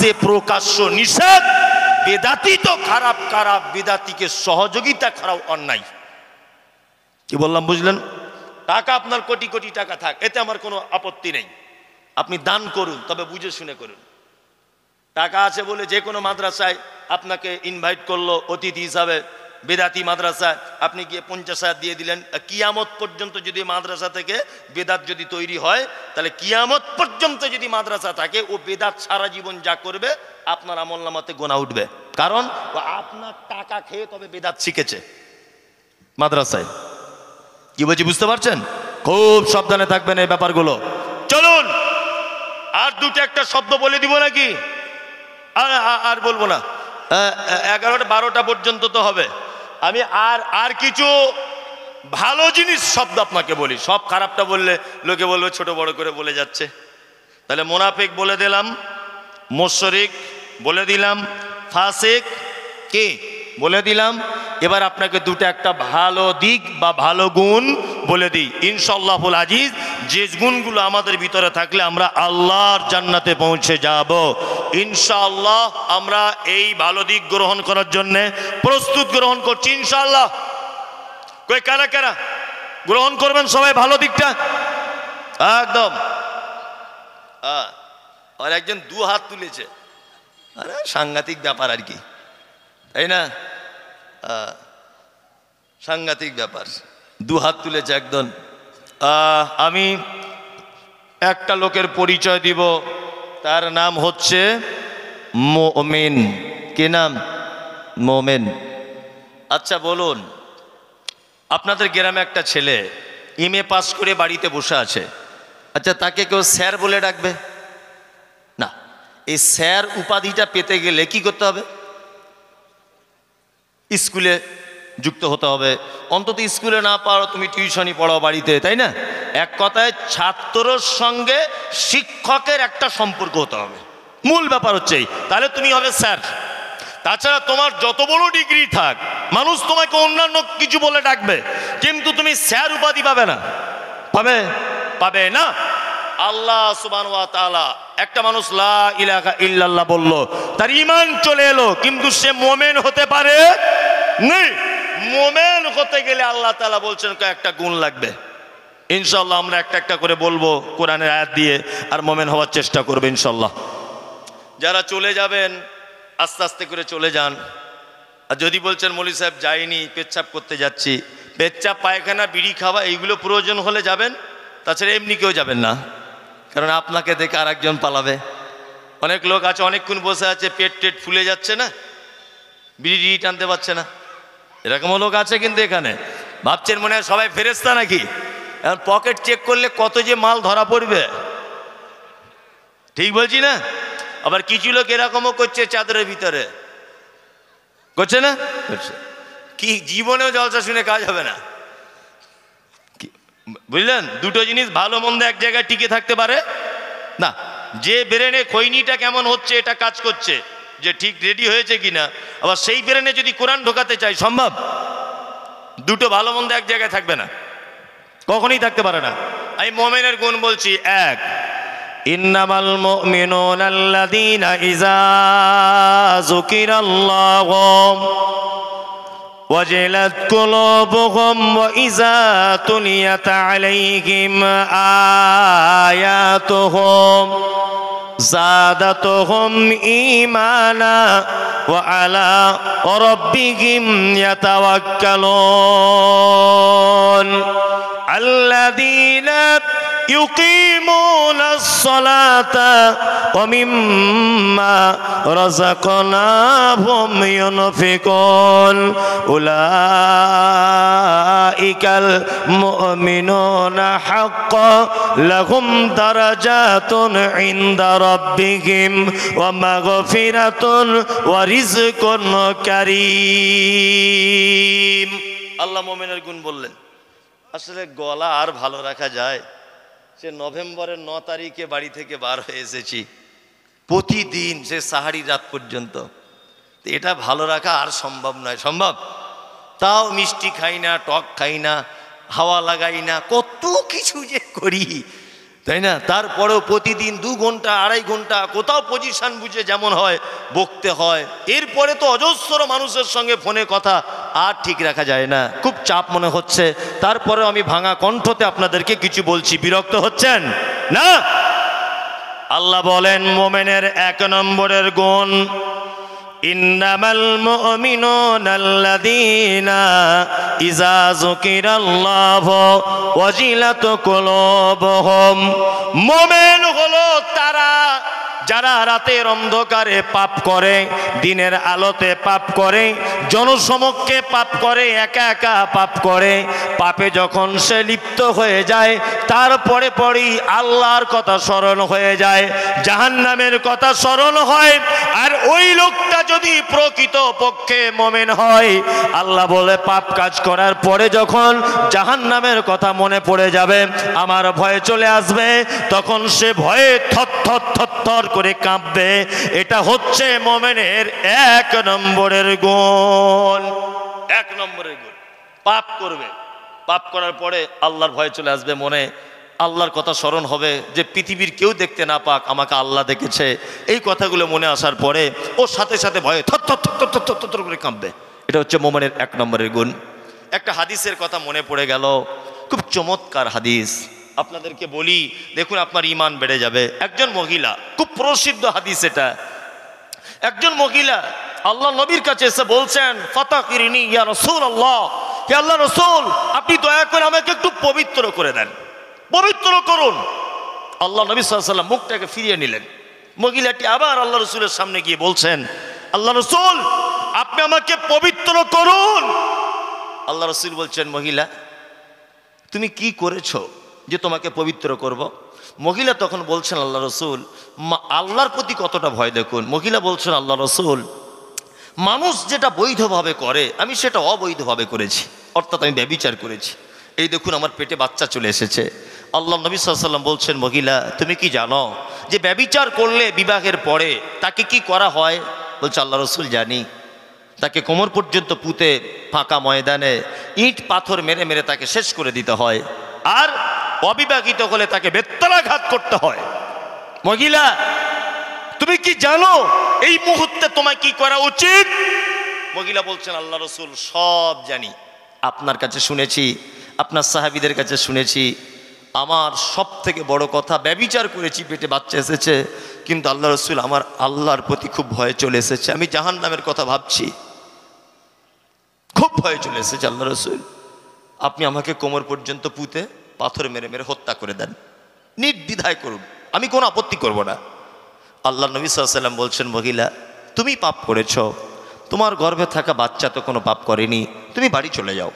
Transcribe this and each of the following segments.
আস্তে প্রকাশ্য নিষেধ। বেদাতি তো খারাপ, খারাপ বেদাতিকে সহযোগিতা করাও অন্যায়। কি বললাম বুঝলেন? টাকা আপনার কোটি কোটি টাকা থাক, এতে আমার কোনো আপত্তি নেই, আপনি দান করুন, তবে বুঝে শুনে করুন। টাকা আছে বলে যে কোনো মাদ্রাসায় আপনাকে ইনভাইট করলো অতিথি হিসাবে, বেদাতি মাদ্রাসায় আপনি গিয়ে 50,000 দিয়ে দিলেন। কিয়ামত পর্যন্ত যদি মাদ্রাসা থেকে বেদাত যদি তৈরি হয়, তাহলে কিয়ামত পর্যন্ত যদি মাদ্রাসা থাকে, ও বেদাত সারা জীবন যা করবে আপনার আমলনামাতে গোনা উঠবে। কারণ ও আপনার টাকা খেয়ে তবে বেদাত শিখেছে মাদ্রাসায়। কি বলছি বুঝতে পারছেন? খুব সাবধানে থাকবেন এই ব্যাপারগুলো। চলুন আর দুটো একটা শব্দ বলে দিব নাকি? আর বলবো না, 11টা 12টা পর্যন্ত তো হবে। আমি আর কিছু ভালো জিনিস শব্দ আপনাকে বলি। সব খারাপটা বললে লোকে বলবে ছোট বড় করে বলে যাচ্ছে। তাহলে মুনাফিক বলে দিলাম, মুশরিক বলে দিলাম, ফাসিক কি বলে দিলাম। এবার আপনাকে দুটো একটা ভালো দিক বা ভালো গুণ বলে দিই ইনশাআল্লাহুল আজিজ। যে গুণগুলো আমাদের ভিতরে থাকলে আমরা আল্লাহর জান্নাতে পৌঁছে যাব ইনশাআল্লাহ। আমরা এই ভালো দিক গ্রহণ করার জন্য প্রস্তুত গ্রহণ করছি ইনশাআল্লাহ। কই কারা কারা গ্রহণ করবেন সবাই ভালো দিকটা? একদম। আর একজন 2 হাত তুলেছে, আরে সাংঘাতিক ব্যাপার আর কি, তাই না? সাংঘাতিক ব্যাপার, 2 হাত তুলেছে একজন। আমি একটা লোকের পরিচয় দিব, তার নাম হচ্ছে মুমিন। কি নাম? মুমিন। আচ্ছা বলুন, আপনাদের গ্রামে একটা ছেলে এমএ পাস করে বাড়িতে বসে আছে, আচ্ছা তাকে কেউ স্যার বলে ডাকবে না? এই স্যার উপাধিটা পেতে গেলে কি করতে হবে? স্কুলে যুক্ত হতে হবে। অন্তত স্কুলে না পারো তুমি টিউশনই পড়াও বাড়িতে, তাই না? এক কথায় ছাত্রর সঙ্গে শিক্ষকের একটা সম্পর্ক হতে হবে, মূল ব্যাপার হচ্ছে তাহলে তুমি হবে স্যার। তাছাড়া তোমার যত বড় ডিগ্রি থাক, মানুষ তোমাকে অন্যান্য কিছু বলে ডাকবে, কিন্তু তুমি স্যার উপাধি পাবে না। পাবে না। আল্লাহ সুবহানাহু ওয়া তাআলা, একটা মানুষ লা ইলাহা ইল্লাল্লাহ বলল, তার ঈমান চলে এলো, কিন্তু সে মুমিন হতে পারে না। মুমিন হতে গেলে আল্লাহ তাআলা বলছেন কয়েকটা গুণ লাগবে। ইনশাআল্লাহ আমরা একটা একটা করে বলবো কোরআনের আয়াত দিয়ে, আর মুমিন হওয়ার চেষ্টা করবে ইনশাআল্লাহ। যারা চলে যাবেন আস্তে আস্তে করে চলে যান। আর যদি বলছেন মৌলভী সাহেব যাইনি, পেচ্ছাপ করতে যাচ্ছি, পেচ্ছাপ পায়খানা বিড়ি খাওয়া এইগুলো প্রয়োজন হলে যাবেন, তাছাড়া এমনি কেউ যাবেন না, কারণ আপনাকে দেখে আর একজন পালাবে। অনেক লোক আছে অনেকক্ষণ বসে আছে, পেট টেট ফুলে যাচ্ছে না, বিড়ি টানতে পারছে না, এরকমও লোক আছে কিন্তু এখানে। ভাবছেন মনে হয় সবাই ফেরেশতা নাকি? এখন পকেট চেক করলে কত যে মাল ধরা পড়বে, ঠিক বলছি না? আবার কিছু লোক এরকমও করছে, চাদরের ভিতরে করছে না, করছে কি, জীবনেও জলসা শুনে কাজ হবে না, বুঝলেন? দুটো জিনিস ভালো মন্দ এক জায়গায় টিকে থাকতে পারে না। যে ব্রেনে খৈনিটা কেমন হচ্ছে এটা কাজ করছে, যে ঠিক রেডি হয়েছে কিনা, আবার সেই ব্রেনে যদি কোরআন ঢোকাতে চাই সম্ভব? দুটো ভালো মন্দ এক জায়গায় থাকবে না, কখনোই থাকতে পারে না। আমি মুমিনের গুণ বলছি। এক, ইন্নামাল মুমিনুনা আল্লাযীনা ইযা যুকিরাল্লাহু ওয়াজিলাত কুলুবুহুম ওয়া ইযা তুলিয়াত আলাইহিম আয়াতুহুম যাদাতুহুম ঈমানা ওয়া আলা রাব্বিহিম ইয়াতাওয়াক্কালুন আল্লাযীনা يقيمون الصلاة ومما رزقناهم ينفقون أولئك المؤمنون حقا لهم درجات عند ربهم ومغفرة ورزق كريم। আল্লাহ মুমিনের গুণ বললেন। আসলে গলা আর ভালো রাখা যায়? সে নভেম্বরের 9 তারিখে বাড়ি থেকে বার হয়ে এসেছি, প্রতিদিন সে সাহারি রাত পর্যন্ত, এটা ভালো রাখা আর সম্ভব নয়। সম্ভব? তাও মিষ্টি খাই না, টক খাই না, হাওয়া লাগাই না, কত কিছু যে করি, তাই না? তারপরেও প্রতিদিন 2 ঘন্টা 2.5 ঘন্টা কোথাও পজিশন বুঝে যেমন হয় বকতে হয়। এরপরে তো অজস্র মানুষের সঙ্গে ফোনে কথা আর ঠিক রাখা যায় না, খুব চাপ মনে হচ্ছে। তারপরেও আমি ভাঙা কণ্ঠতে আপনাদেরকে কিছু বলছি, বিরক্ত হচ্ছেন না? আল্লাহ বলেন মোমেনের 1 নম্বরের গুণ, ইন্নামাল মুমিনুনা আল্লাযীনা ইযা যুকিরাল্লাহু ওয়াজিলাত কুলুবুহুম। মুমিন হলো তারা যারা রাতের অন্ধকারে পাপ করে, দিনের আলোতে পাপ করে, জনসমক্ষে পাপ করে, একা একা পাপ করে। পাপে যখন সে লিপ্ত হয়ে যায় তারপরে পরেই আল্লাহর কথা স্মরণ হয়ে যায়, জাহান্নামের কথা স্মরণ হয়। আর ওই লোকটা যদি প্রকৃত পক্ষে মুমিন হয়, আল্লাহ বলে পাপ কাজ করার পরে যখন জাহান্নামের কথা মনে পড়ে যাবে, আমার ভয় চলে আসবে, তখন সে ভয়ে থরথর থরথর করে কাঁপবে। এটা হচ্ছে মুমিনের 1 নম্বরের গুণ। 1 নম্বরের গুণ, পাপ করবে, পাপ করার পরে আল্লাহর ভয় চলে আসবে মনে, আল্লাহর কথা স্মরণ হবে যে পৃথিবীর কেউ দেখতে না পাক, আমাকে আল্লাহ দেখেছে। এই কথাগুলো মনে আসার পরে ও সাথে সাথে ভয়ে থরথর থরথর থরথর করে কাঁপবে। এটা হচ্ছে মুমিনের 1 নম্বরের গুণ। একটা হাদিসের কথা মনে পড়ে গেল, খুব চমৎকার হাদিস, আপনাদেরকে বলি, দেখুন আপনার ঈমান বেড়ে যাবে। একজন মহিলা, খুব প্রসিদ্ধ হাদিস এটা, একজন মহিলা আল্লাহ নবীর কাছে এসে বলছেন, ফাতাকিরিনি ইয়া রাসূলুল্লাহ, হে আল্লাহ রাসূল, আপনি দয়া করে আমাকে একটু পবিত্র করে দেন, পবিত্র করুন। আল্লাহ নবী সাল্লাল্লাহু আলাইহি ওয়াসাল্লাম মুখটাকে ফিরিয়ে নিলেন। মহিলাটি আবার আল্লাহ রাসূলের সামনে গিয়ে বলছেন, আল্লাহ রাসূল, আপনি আমাকে পবিত্র করুন। আল্লাহ রাসূল বলছেন, মহিলা তুমি কি করেছো যে তোমাকে পবিত্র করব? মহিলা তখন বলছেন, আল্লাহ রাসূল, আল্লাহর প্রতি কতটা ভয় দেখুন। মহিলা বলছেন, আল্লাহ রাসূল, মানুষ যেটা বৈধভাবে করে আমি সেটা অবৈধভাবে করেছি, অর্থাৎ আমি ব্যভিচার করেছি। এই দেখুন আমার পেটে বাচ্চা চলে এসেছে। আল্লাহ নবী সাল্লাল্লাহু আলাইহি ওয়াসাল্লাম বলছেন, মহিলা তুমি কি জানো যে ব্যভিচার করলে বিবাহের পরে তাকে কি করা হয়? বলছে, আল্লাহ রাসূল জানি, তাকে কোমর পর্যন্ত পুঁতে ফাঁকা ময়দানে ইট পাথর মেরে মেরে তাকে শেষ করে দিতে হয়, আর অবিবাহিত হলে তাকে বেত্তলাঘাত করতে হয়। মহিলা তুমি কি জানো এই মুহূর্তে তোমায় কি করা উচিত? মহিলা বলছেন, আল্লাহ রাসূল সব জানি, আপনার কাছে শুনেছি, আপনার সাহাবীদের কাছে শুনেছি, আমার সব থেকে বড় কথা ব্যভিচার করেছি, পেটে বাচ্চা এসেছে, কিন্তু আল্লাহ রাসূল আমার আল্লাহর প্রতি খুব ভয় চলে এসেছে, আমি জাহান্নামের কথা ভাবছি, খুব ভয় চলে এসেছে। আল্লাহ রাসূল আপনি আমাকে কোমর পর্যন্ত পুঁতে পাথর মেরে মেরে হত্যা করে দেন, নির্দ্বিধায় করুন, আমি কোনো আপত্তি করব না। আল্লাহ নবী সাল্লাল্লাহু আলাইহি ওয়াসাল্লাম বলছেন, মহিলা তুমি পাপ করেছো, তোমার গর্ভে থাকা বাচ্চা তো কোনো পাপ করেনি, তুমি বাড়ি চলে যাও,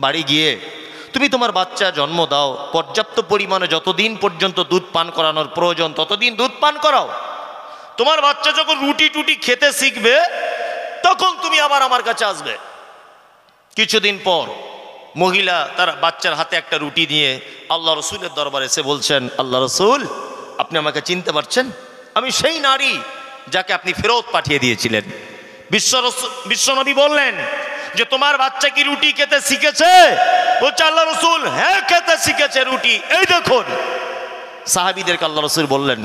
বাড়ি গিয়ে তুমি তোমার বাচ্চা জন্ম দাও, পর্যাপ্ত পরিমাণে যতদিন পর্যন্ত দুধ পান করানোর প্রয়োজন ততদিন দুধ পান করাও, তোমার বাচ্চা যখন রুটি টুটি খেতে শিখবে তখন তুমি আবার আমার কাছে আসবে। কিছুদিন পর মহিলা তার বাচ্চার হাতে একটা রুটি নিয়ে আল্লাহ রসুলের দরবারে এসে বলছেন, আল্লাহ রসুল আপনি আমাকে চিনতে পারছেন? আমি সেই নারী যাকে আপনি ফেরত পাঠিয়ে দিয়েছিলেন। বিশ্বনবী বললেন যে তোমার বাচ্চা কি রুটি খেতে শিখেছে? বলছে, আল্লাহ রসুল হ্যাঁ খেতে শিখেছে রুটি, এই দেখুন। সাহাবীদেরকে আল্লাহ রসুল বললেন,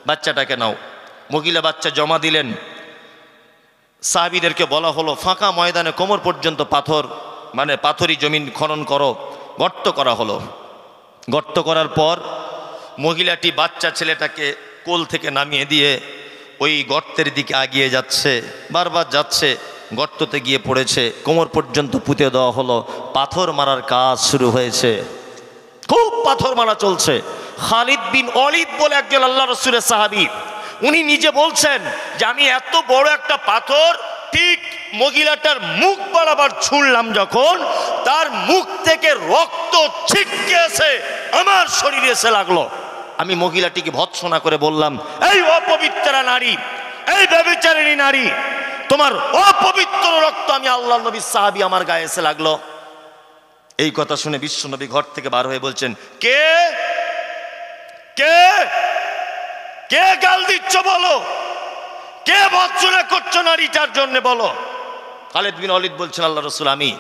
বাচ্চাটাকে নাও। মহিলা বাচ্চা জমা দিলেন। সাহাবীদেরকে বলা হলো, ফাঁকা ময়দানে কোমর পর্যন্ত পাথর, মানে পাথরি জমিন খনন করো, গর্ত করা হলো। গর্ত করার পর মহিলাটি বাচ্চা ছেলেটাকে কোল থেকে নামিয়ে দিয়ে ওই গর্তের দিকে এগিয়ে যাচ্ছে, বারবার যাচ্ছে, গর্ততে গিয়ে পড়েছে, কোমর পর্যন্ত পুঁতে দেওয়া হলো, পাথর মারার কাজ শুরু হয়েছে, খুব পাথর মারা চলছে। খালিদ বিন ওয়ালিদ বলে একজন আল্লাহ রসুলের সাহাবী, উনি নিজে বলছেন যে আমি এত বড় একটা পাথর ঠিক মহিলাটার মুখ বরাবর ছুঁড়লাম, যখন তার মুখ থেকে রক্ত ছিটকে এসে আমার শরীরে এসে লাগলো। আমি মহিলাটিকে ভৎসনা করে বললাম, এই অপবিত্রা নারী, এই ব্যভিচারিণী নারী, তোমার অপবিত্র রক্ত আমি আল্লাহ নবীর সাহাবী আমার গায়ে এসে লাগলো। এই কথা শুনে বিশ্বনবী ঘর থেকে বার হয়ে বলছেন, কে কে কে গাল দিচ্ছ বলো, কে ভৎসনা করছো নারীটার জন্য বলো। খালিদ বিন ওয়ালিদ বলছেন, আল্লাহ রসুল আমি।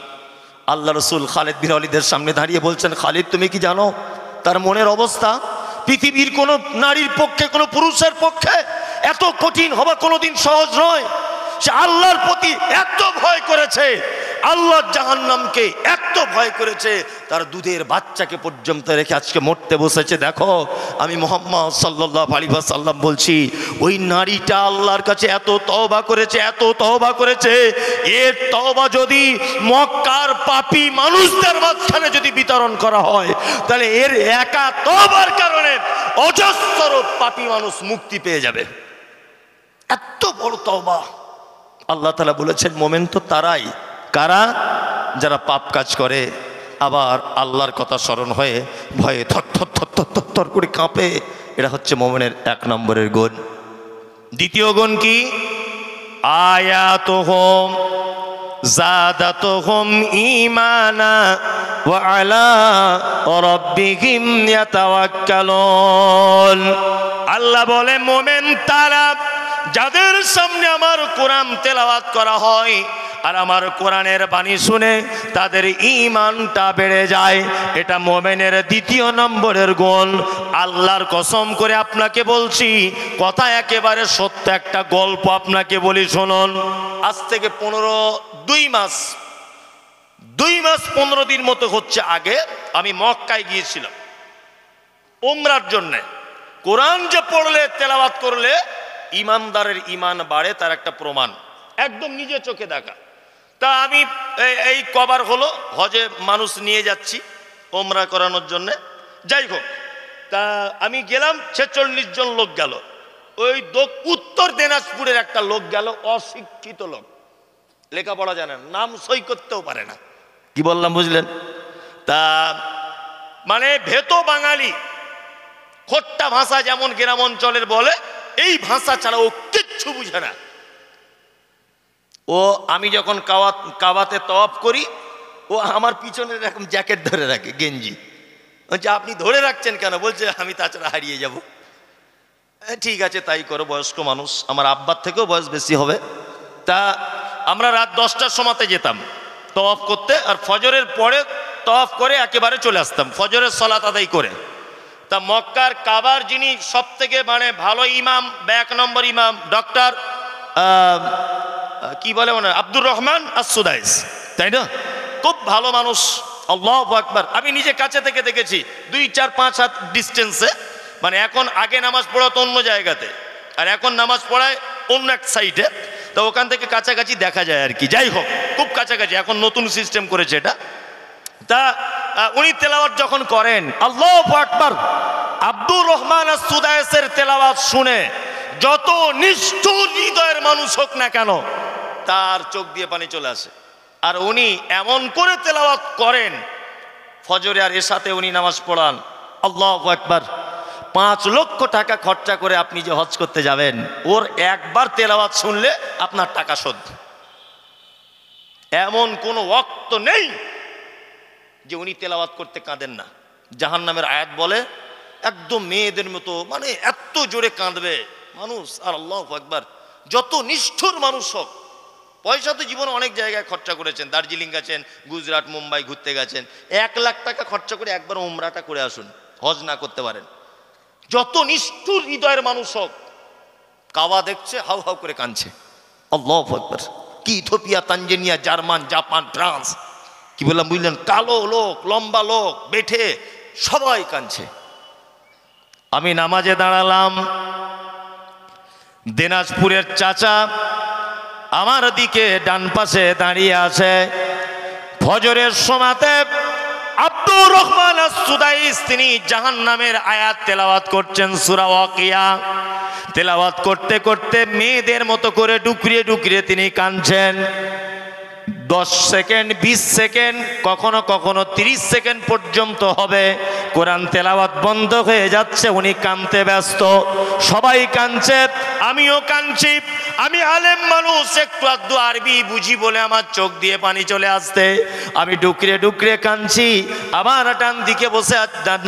আল্লাহ রসুল খালিদ বিন ওয়ালিদের সামনে দাঁড়িয়ে বলছেন, খালিদ তুমি কি জানো তার মনের অবস্থা? পৃথিবীর কোনো নারীর পক্ষে, কোনো পুরুষের পক্ষে এত কঠিন হওয়া কোনোদিন সহজ নয়। সে আল্লাহর প্রতি এত ভয় করেছে, আল্লাহর জাহান্নামকে এত ভয় করেছে, তার দুধের বাচ্চাকে পর্যন্ত রেখে আজকে মরতে বসেছে। দেখো, আমি মুহাম্মদ সাল্লাল্লাহু আলাইহি ওয়াসাল্লাম বলছি, ওই নারীটা আল্লাহর কাছে এত তওবা করেছে, এত তওবা করেছে, এর তওবা যদি মক্কার পাপী মানুষদের মাঝখানে যদি বিতরণ করা হয়, তাহলে এর একা তওবার কারণে অজস্র পাপী মানুষ মুক্তি পেয়ে যাবে। এত বড় তওবা। আল্লাহ তাআলা বলেছেন, মোমেন তো তারাই, কারা? যারা পাপ কাজ করে আবার আল্লাহর কথা স্মরণ হয়ে ভয়ে থর থর থর থর থর থর করে কাঁপে। এটা হচ্ছে মোমেনের 1 নম্বরের গুণ। দ্বিতীয় গুণ কি? আয়াতুহুম যাদাতুহুম ঈমানা ওয়া আলা রাব্বিহিম ইয়াতাওয়াক্কালুন। আল্লাহ বলে, মোমেন তারা যাদের সামনে আমার কোরআন তেলাওয়াত করা হয় আর আমার কোরআনের বাণী শুনে তাদের ঈমানটা বেড়ে যায়। এটা মোমেনের 2 নম্বরের গুণ। আল্লাহর কসম করে আপনাকে বলছি, কথা একেবারে সত্য। একটা গল্প আপনাকে বলি, শুনুন। আজ থেকে 2 মাস 15 দিন মতো হচ্ছে আগে আমি মক্কায় গিয়েছিলাম উমরার জন্যে। কোরআন যে পড়লে, তেলাওয়াত করলে ইমানদারের ঈমান বাড়ে, তার একটা প্রমাণ একদম নিজে চোখে দেখা। তা আমি এই কবার হলো হজে মানুষ নিয়ে যাচ্ছি ওমরা করানোর জন্য। যাই হোক, তা আমি গেলাম, 46 জন লোক গেল। ওই উত্তর দিনাজপুরের একটা লোক গেল, অশিক্ষিত লোক, লেখাপড়া জানে না, নাম সই করতেও পারে না। কি বললাম বুঝলেন? তা মানে ভেতো বাঙালি, খোট্টা ভাষা যেমন গ্রাম অঞ্চলের বলে, এই ভাষা ছাড়া ও কিচ্ছু বুঝে না। ও আমি যখন কাবাতে তওয়াফ করি, ও আমার পিছনে এরকম জ্যাকেট ধরে রাখে, গেঞ্জি। বলছে, আপনি ধরে রাখছেন কেন? বলছে, আমি তাছাড়া হারিয়ে যাব। ঠিক আছে, তাই করো, বয়স্ক মানুষ, আমার আব্বার থেকেও বয়স বেশি হবে। তা আমরা রাত 10টার সময়তে যেতাম তওয়াফ করতে, আর ফজরের পরে তওয়াফ করে একেবারে চলে আসতাম ফজরের সালাত আদায় করে। তা মক্কার কাবার যিনি সব থেকে মানে ভালো ইমাম বা 1 নম্বর ইমাম, ডক্টর কি বলে মনে হয়, আব্দুর রহমান আস-সুদাইস, তাই না? খুব ভালো মানুষ, আল্লাহু আকবার। আমি নিজে কাছে থেকে দেখেছি, 2, 4, 5 হাত ডিস্টেন্সে। মানে এখন আগে নামাজ পড়াতো অন্য জায়গাতে, আর এখন নামাজ পড়ায় অন্য এক সাইডে। তো ওখান থেকে কাছাকাছি দেখা যায় আর কি। যাই হোক, খুব কাছাকাছি, এখন নতুন সিস্টেম করেছে এটা। তা উনি তেলাওয়াত যখন করেন, আল্লাহু আকবার, আব্দুর রহমান আস-সুদাইসের তেলাওয়াত শুনে যত নিষ্ঠুর হৃদয়ের মানুষ হোক না কেন, তার চোখ দিয়ে পানি চলে আসে। আর উনি এমন করে তেলাওয়াত করেন, ফজরে আর এশাতে উনি নামাজ পড়ান। আল্লাহু আকবার। 5 লক্ষ টাকা খরচা করে আপনি যে হজ করতে যাবেন, ওর একবার তেলাওয়াত শুনলে আপনার টাকা শোধ। এমন কোনো ওয়াক্ত নেই যে উনি তেলাওয়াত করতে কাঁদেন না। জাহান্নামের আয়াত বলে, একদম মেয়েদের মতো, মানে এত জোরে কাঁদবে মানুষ। আর আল্লাহু আকবার, যত নিষ্ঠুর মানুষ হোক, পয়সা তো জীবনে অনেক জায়গায় খরচা করেছেন, দার্জিলিং গেছেন, গুজরাট, মুম্বাই ঘুরতে গেছেন, 1 লাখ টাকা খরচা করে একবার উমরাটা করে আসুন, হজ না করতে পারেন। যত নিষ্ঠুর হৃদয়ের মানুষ হোক, কাবা দেখছে, হাউ হাউ করে কাঁদছে। আল্লাহু আকবার। কি Ethiopia, Tanzania, German, Japan, France, কি বললাম বুঝলেন, কালো লোক, লম্বা লোক, বেঠে, সবাই কাঁদছে। আমি নামাজে দাঁড়ালাম, দিনাজপুরের চাচা আমার দিকে ডান পাশে দাঁড়িয়ে আছে। ফজরের সময়তে আব্দুর রহমান আস-সুদাইস তিনি জাহান্নামের আয়াত তেলাওয়াত করছেন, সূরা ওয়াকিয়া। তেলাওয়াত করতে করতে মেয়েদের মতো করে ডুকরিয়ে ডুকরিয়ে তিনি কাঁদছেন। 10 সেকেন্ড, 20 সেকেন্ড, কখনো কখনো 30 সেকেন্ড পর্যন্ত হবে। কোরআন তেলাওয়াত বন্ধ হয়ে যাচ্ছে, উনি কাঁদতে ব্যস্ত। সবাই কাঁদছে, আমিও কাঁদছি। আমি আলেম মানুষ, একটু আধটু আরবি বুঝি বলে আমার চোখ দিয়ে পানি চলে আসতে আমি ডুকরে ডুকরে কাঁদছি। আবার ডান দিকে বসে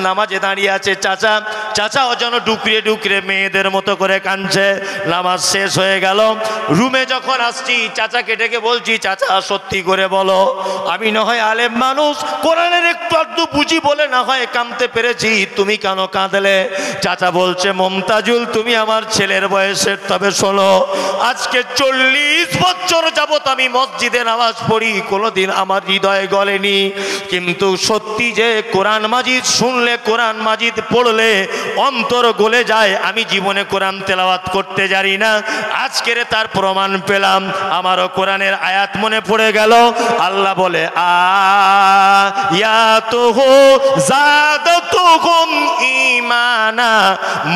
নামাজে দাঁড়িয়ে আছে চাচা, চাচাও যেন ডুকরে ডুকরে মেয়েদের মতো করে কাঁদছে। নামাজ শেষ হয়ে গেল, রুমে যখন আসছি চাচাকে ডেকে বলছি, চাচা সত্যি সত্যি করে বলো, আমি না হয় আলেম মানুষ, কোরআনের একটু আধটু বুঝি বলে না হয় কাঁদতে পেরেছি, তুমি কেন কাঁদলে? চাচা বলছে, মমতাজুল তুমি আমার ছেলের বয়সের, তবে শোনো, আজকে 40 বছর যাবত আমি মসজিদে নামাজ পড়ি, কোনোদিন আমার হৃদয়ে গলেনি, কিন্তু সত্যি যে কোরআন মাজিদ শুনলে, কোরআন মাজিদ পড়লে অন্তর গলে যায়। আমি জীবনে কোরআন তেলাওয়াত করতে জানি না, আজকের তার প্রমাণ পেলাম। আমারও কোরআনের আয়াত মনে পড়ে গেল। আল্লাহ বলে, আয়াতুহু যাদাতুহুম ঈমানা,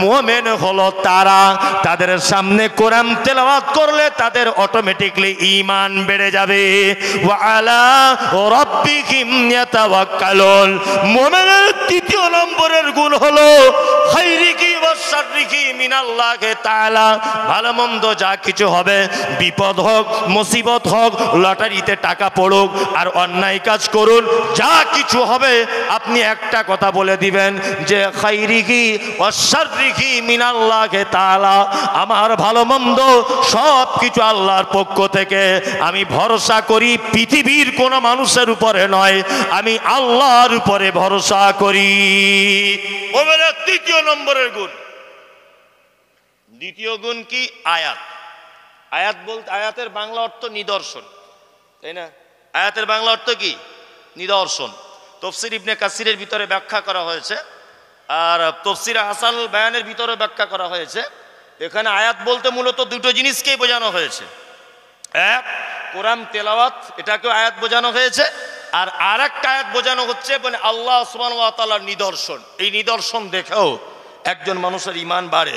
মুমিন হলো তারা, তাদের সামনে কোরআন তেলাওয়াত করলে তাদের অটোমেটিকলি ঈমান বেড়ে যাবে। ওয়া আলা রাব্বিহিম ইয়াতাওয়াক্কালুন, মুমিনের তৃতীয় নম্বরের গুণ হলো খাইরিহি ওয়া শাররিহি মিনাল্লাহি তাআলা, ভালো মন্দ যা কিছু হবে, বিপদ হোক, মুসিবত হোক, লটারিতে টাকা পড়ুক আর অন্যায় কাজ করুন, যা কিছু হবে আপনি একটা কথা বলে দিবেন যে খাইরিহি ওয়া শাররিহি মিনাল্লাহি তাআলা, আমার ভালো মন্দ সব কিছু আল্লাহর পক্ষ থেকে। আমি ভরসা করি পৃথিবীর কোনো মানুষের উপরে নয়, আমি আল্লাহর উপরে ভরসা করি। ওমেনের তৃতীয় নম্বরের গুণ। দ্বিতীয় গুণ কি? আয়াত। আয়াত বলতে, আয়াতের বাংলা অর্থ নিদর্শন, তাই না? আয়াতের বাংলা অর্থ কি? নিদর্শন। তাফসীর ইবনে কাসিরের ভিতরে ব্যাখ্যা করা হয়েছে, আর তাফসীর হাসানুল বায়ানের ভিতরে ব্যাখ্যা করা হয়েছে। এখানে আয়াত বলতে মূলত দুটো জিনিসকেই বোঝানো হয়েছে। এক, কোরআন তেলাওয়াত, এটাকেও আয়াত বোঝানো হয়েছে, আর আরেকটা আয়াত বোঝানো হচ্ছে মানে আল্লাহ সুবহানাহু ওয়া তাআলার নিদর্শন। এই নিদর্শন দেখেও একজন মানুষের ঈমান বাড়ে,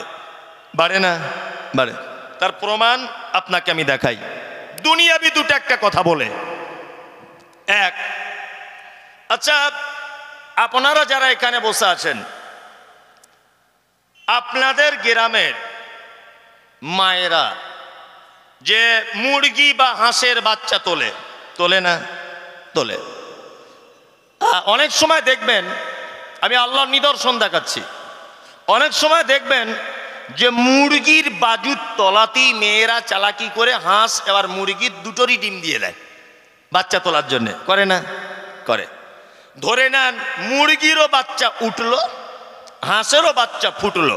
বাড়ে না? বাড়ে। তার প্রমাণ আপনাকে আমি দেখাই। দুনিয়াবি দুটো একটা কথা বলে। এক, আচ্ছা আপনারা যারা এখানে বসে আছেন, আপনাদের গ্রামের মায়েরা যে মুরগি বা হাঁসের বাচ্চা তোলে, তোলে না? তোলে। অনেক সময় দেখবেন, আমি আল্লাহর নিদর্শন দেখাচ্ছি, অনেক সময় দেখবেন যে মুরগির বাজুর তলাতেই মেয়েরা চালাকি করে হাঁস এবার মুরগির দুটোরই ডিম দিয়ে দেয় বাচ্চা তোলার জন্য, করে না? করে। ধরে নেন মুরগিরও বাচ্চা উঠলো, হাঁসেরও বাচ্চা ফুটলো,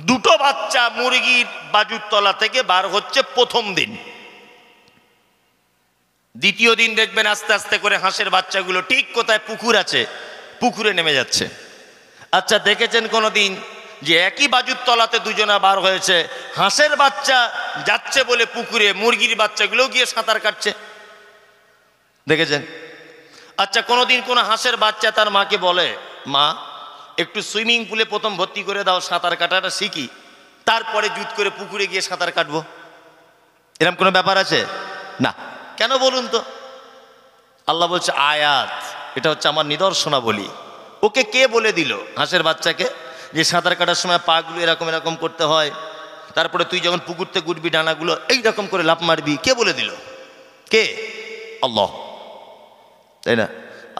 দুটো বাচ্চা মুরগির বাজুর তলা থেকে বার হচ্ছে প্রথম দিন। দ্বিতীয় দিন দেখবেন আস্তে আস্তে করে হাঁসের বাচ্চাগুলো ঠিক কোথায় পুকুর আছে, পুকুরে নেমে যাচ্ছে। আচ্ছা দেখেছেন কোনো দিন যে একই বাজুর তলাতে দুজনা বার হয়েছে, হাঁসের বাচ্চা যাচ্ছে বলে পুকুরে, মুরগির বাচ্চাগুলোও গিয়ে সাঁতার কাটছে? দেখেছেন? আচ্ছা কোনোদিন কোনো হাঁসের বাচ্চা তার মাকে বলে, মা একটু সুইমিং পুলে প্রথম ভর্তি করে দাও, সাঁতার কাটাটা শিখি, তারপরে জুত করে পুকুরে গিয়ে সাঁতার কাটবো? এরকম কোনো ব্যাপার আছে? না। কেন বলুন তো? আল্লাহ বলছে আয়াত, এটা হচ্ছে আমার নিদর্শনাবলী। ওকে কে বলে দিল হাঁসের বাচ্চাকে যে সাঁতার কাটার সময় পাগুলো এরকম এরকম করতে হয়, তারপরে তুই যখন পুকুরতে গুটবি ডানাগুলো এইরকম করে লাফ মারবি? কে বলে দিল? কে? আল্লাহ, তাই না?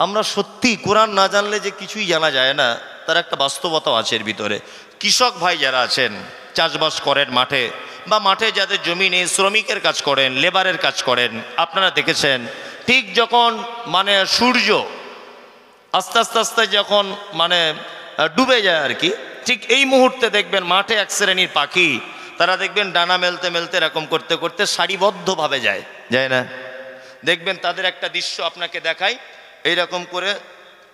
আমরা সত্যি কোরআন না জানলে যে কিছুই জানা যায় না, তার একটা বাস্তবতাও আছে এর ভিতরে। কৃষক ভাই যারা আছেন, চাষবাস করেন মাঠে, বা মাঠে যাদের জমি নেই, শ্রমিকের কাজ করেন, লেবারের কাজ করেন, আপনারা দেখেছেন ঠিক যখন মানে সূর্য আস্তে আস্তে আস্তে যখন মানে ডুবে যায় আর কি, ঠিক এই মুহূর্তে দেখবেন মাঠে এক শ্রেণীর পাখি, তারা দেখবেন ডানা মেলতে মেলতে এরকম করতে করতে সারিবদ্ধভাবে যায়, যায় না? দেখবেন তাদের একটা দৃশ্য আপনাকে দেখাই, এইরকম করে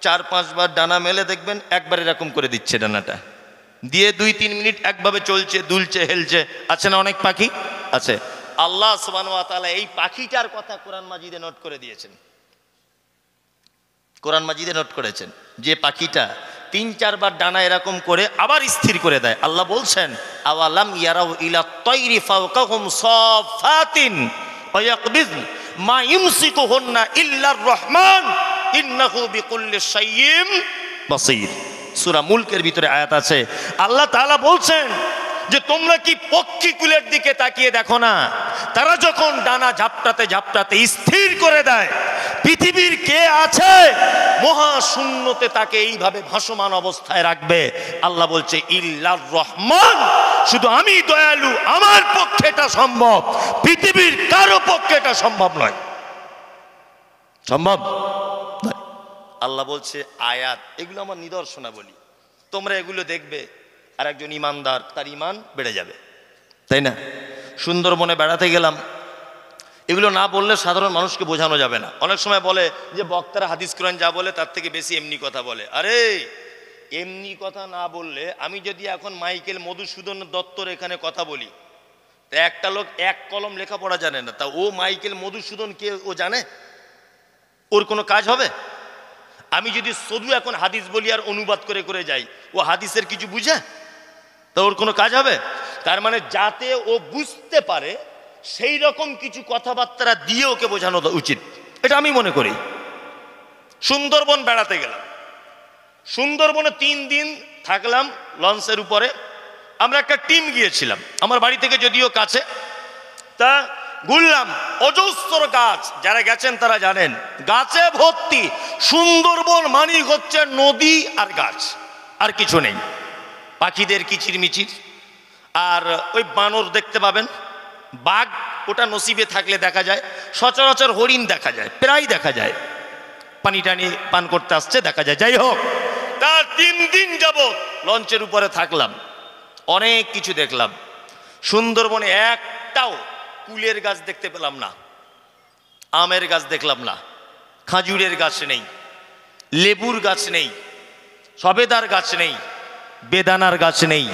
4-5 বার ডানা মেলে দেখবেন একবার এরকম করে দিচ্ছে ডানাটা, দিয়ে 2-3 মিনিট একভাবে চলছে, দুলছে, হেলছে। আছে না অনেক পাখি? আছে। আল্লাহ সুবহানাহু ওয়া তাআলা এই পাখিটার কথা কোরআন মাজিদে নোট করে দিয়েছেন। কোরআন মাজিদে নোট করেছেন যে পাখিটা 3-4 বার ডানা এরকম করে আবার স্থির করে দেয়। আল্লাহ বলছেন আওয়ালাম ইয়ারাউ ইলা তাইরি ফাওকাহুম সাফাতিন ওয়া ইয়াকবিজ মা ইউমসিকুহুন্না ইল্লার রহমান ইন্নাহু বিকুল্লি শাইইন বাসীর। সূরা মুলকের ভিতরে আয়াত আছে। আল্লাহ তাআলা বলছেন যে তোমরা কি পক্ষীকুলের দিকে তাকিয়ে দেখো না, তারা যখন ডানা ঝাপটাতে ঝাপটাতে স্থির করে দেয়, পৃথিবীর কে আছে মহাশূন্যতে তাকে এইভাবে ভাসমান অবস্থায় রাখবে? আল্লাহ বলছে ইল্লার রহমান, শুধু আমি দয়ালু, আমার পক্ষে এটা সম্ভব, পৃথিবীর কারো পক্ষে এটা সম্ভব নয়। সম্ভব নয়। আল্লাহ বলছে আয়াত, এগুলো আমার নিদর্শনা বলি, তোমরা এগুলো দেখবে আর একজন ইমানদার তার ইমান বেড়ে যাবে, তাই না? সুন্দরবনে বেড়াতে গেলাম, এগুলো না বললে সাধারণ মানুষকে বোঝানো যাবে না। অনেক সময় বলে যে বক্তারা হাদিস কোরআন যা বলে তার থেকে বেশি এমনি কথা বলে। আরে এমনি কথা না বললে, আমি যদি এখন মাইকেল মধুসূদন দত্তর এখানে কথা বলি, তা একটা লোক এক কলম লেখাপড়া জানে না, তা ও মাইকেল মধুসূদন কে ও জানে? ওর কোনো কাজ হবে? আমি যদি শুধু এখন হাদিস বলি আর অনুবাদ করে করে যাই, ও হাদিসের কিছু বুঝে? তা ওর কোনো কাজ হবে? তার মানে যাতে ও বুঝতে পারে সেই রকম কিছু কথাবার্তা দিয়ে ওকে বোঝানো উচিত, এটা আমি মনে করি। সুন্দরবন বেড়াতে গেলাম, সুন্দরবনে 3 দিন থাকলাম লঞ্চের উপরে। আমরা একটা টিম গিয়েছিলাম, আমার বাড়ি থেকে যদিও কাছে, তা ঘুরলাম। অজস্র গাছ, যারা গেছেন তারা জানেন, গাছে ভর্তি। সুন্দরবন মানি হচ্ছে নদী আর গাছ, আর কিছু নেই। পাখিদের কিচিরমিচির, আর ওই বানর দেখতে পাবেন, বাঘ ওটা নসিবে থাকলে দেখা যায়, সচরাচর হরিণ দেখা যায়, প্রায় দেখা যায়, পানি টানি পান করতে আসছে দেখা যায়। যাই হোক, তার 3 দিন যাবত লঞ্চের উপরে থাকলাম, অনেক কিছু দেখলাম। সুন্দরবনে একটাও কুলের গাছ দেখতে পেলাম না, আমের গাছ দেখলাম না, খাজুরের গাছ নেই, লেবুর গাছ নেই, সবেদার গাছ নেই, বেদানার গাছ নেই,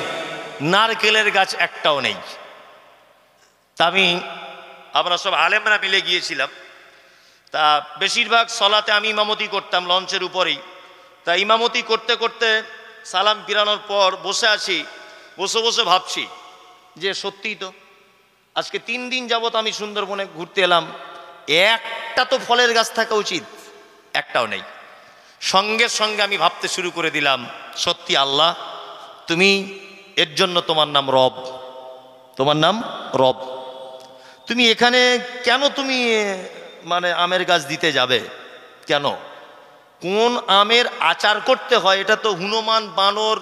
নারকেলের গাছ একটাও নেই। তা আমরা সব আলেমরা মিলে গিয়েছিলাম। তা বেশিরভাগ সলাতে আমি ইমামতি করতাম লঞ্চের উপরেই। তা ইমামতি করতে করতে সালাম ফিরানোর পর বসে আছি, বসে বসে ভাবছি যে সত্যিই তো আজকে 3 দিন যাবত আমি সুন্দরবনে ঘুরতে এলাম, একটা তো ফলের গাছ থাকা উচিত, একটাও নেই। সঙ্গে সঙ্গে আমি ভাবতে শুরু করে দিলাম, সত্যি আল্লাহ তুমি, এর জন্য তোমার নাম রব, তোমার নাম রব। তুমি এখানে কেন তুমি মানে আমের গাছ দিতে যাবে কেন? কোন আমের আচার করতে হয় এটা তো হনুমান, বানর,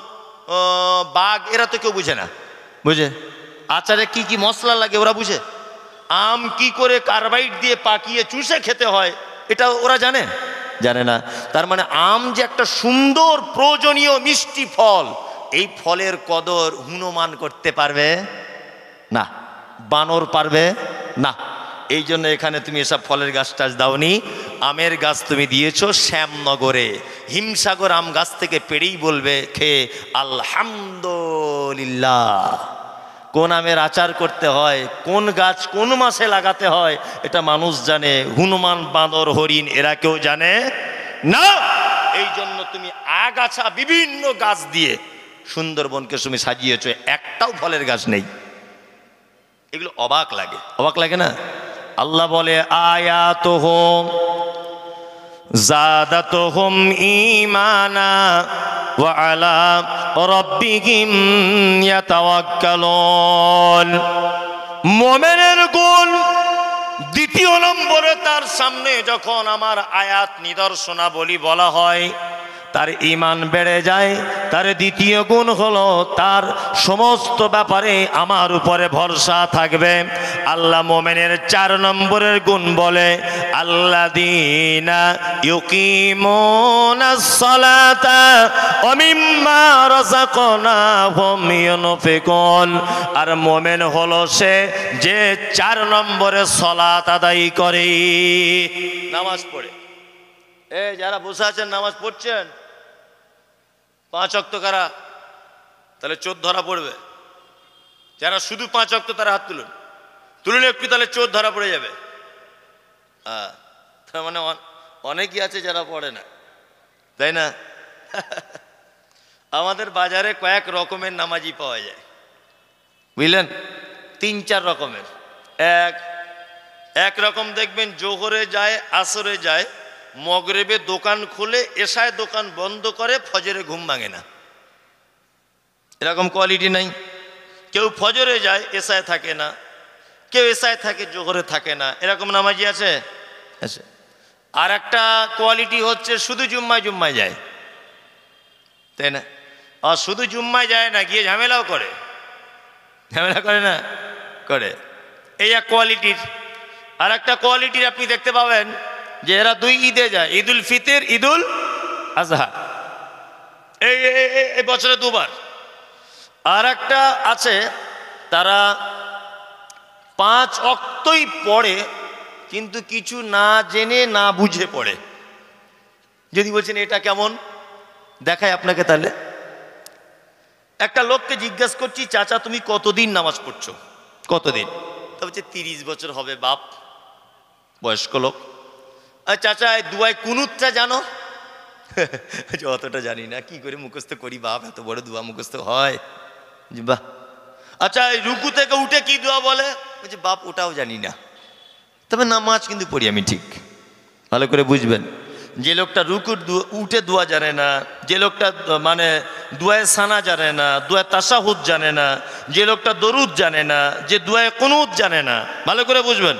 বাঘ এরা তো কেউ বুঝে না, বুঝে? আচারে কি কি মশলা লাগে ওরা বুঝে? আম কি করে কার্বাইড দিয়ে পাকিয়ে চুষে খেতে হয় এটা ওরা জানে? জানে না। তার মানে আম যে একটা সুন্দর প্রয়োজনীয় মিষ্টি ফল, এই ফলের কদর হনুমান করতে পারবে না, বানর পারবে না। এই জন্য এখানে তুমি এসব ফলের গাছ টাছ দাওনি, আমের গাছ তুমি দিয়েছো শ্যামনগরে। হিমসাগর আম গাছ থেকে পেড়েই বলবে খেয়ে আলহামদুলিল্লাহ। কোন আমের আচার করতে হয়, কোন গাছ কোন মাসে লাগাতে হয়, এটা মানুষ জানে, হনুমান, বাঁদর, হরিণ এরা কেউ জানে না। এই জন্য তুমি আগাছা বিভিন্ন গাছ দিয়ে সুন্দরবনকে তুমি সাজিয়েছো, একটাও ফলের গাছ নেই। এগুলো অবাক লাগে, অবাক লাগে না? আল্লাহ বলে আয়াতুহুম যাদাতুহুম ঈমানা ওয়া আলা রাব্বিহিম ইয়াতাওয়াক্কালুন। মুমিনের গুণ দ্বিতীয় নম্বরে, তার সামনে যখন আমার আয়াত নিদর্শনাবলী বলা হয় তার ঈমান বেড়ে যায়। তার দ্বিতীয় গুণ হলো তার সমস্ত ব্যাপারে আমার উপরে ভরসা থাকবে। আল্লাহ মুমিনের 4 নম্বরের গুণ বলে আল্লাযীনা ইউকিমুনাস সালাতা ওয়া মিম্মা রাযাকনাহুম ইউনফিকুন। আর মুমিন হলো সে যে 4 নম্বরে সালাত আদায় করে, নামাজ পড়ে। যারা বসে আছেন নামাজ পড়ছেন 5 ওয়াক্ত কারা? তাহলে চোর ধরা পড়বে। যারা শুধু 5 ওয়াক্ত তারা হাত তুলুন, তুলুন একটু, তাহলে চোর ধরা পড়ে যাবে। তার মানে অনেকই আছে যারা পড়ে না, তাই না? আমাদের বাজারে কয়েক রকমের নামাজি পাওয়া যায়, বুঝলেন? 3-4 রকমের। এক রকম দেখবেন জোহরে যায়, আসরে যায়, মগরিবে দোকান খুলে, এশায় দোকান বন্ধ করে, ফজরে ঘুম ভাঙে না। এরকম কোয়ালিটি নাই। কেউ ফজরে যায়, এশায় থাকে না, কেউ এশায় থাকে, জোহরে থাকে না, এরকম নামাজি আছে। আর একটা কোয়ালিটি হচ্ছে শুধু জুম্মায় যায়, তাই না? আর শুধু জুম্মায় যায় না, গিয়ে ঝামেলাও করে, ঝামেলা করে না, করে। এই এক কোয়ালিটির। আর একটা কোয়ালিটির আপনি দেখতে পাবেন যে এরা দুই ঈদে যায়, ঈদুল ফিতর, ঈদুল আজহা, এই বছরে দুবার। আর একটা আছে তারা 5 ওয়াক্তই পড়ে, কিন্তু কিছু না জেনে না বুঝে পড়ে। যদি বলছেন এটা কেমন, দেখায় আপনাকে। তাহলে একটা লোককে জিজ্ঞাসা করছি, চাচা তুমি কতদিন নামাজ পড়ছো, কতদিন? তা বলছে 30 বছর হবে বাপ, বয়স্ক লোক। আর চাচা দুয়ায় কুনুতটা জানো? অতটা জানি না, কি করে মুখস্থ করি বাপ, এত বড় দোয়া মুখস্থ হয়? বাহ। আচ্ছা এই রুকু থেকে উঠে কি দোয়া বলে? বলছে বাপ ওটাও জানি না, তবে নামাজ কিন্তু পড়ি আমি ঠিক। ভালো করে বুঝবেন, যে লোকটা রুকুর উঠে দোয়া জানে না, যে লোকটা মানে দোয়ায় সানা জানে না, দোয়ায় তাশাহুদ জানে না, যে লোকটা দরুদ জানে না, যে দোয়ায় কুনুত জানে না, ভালো করে বুঝবেন।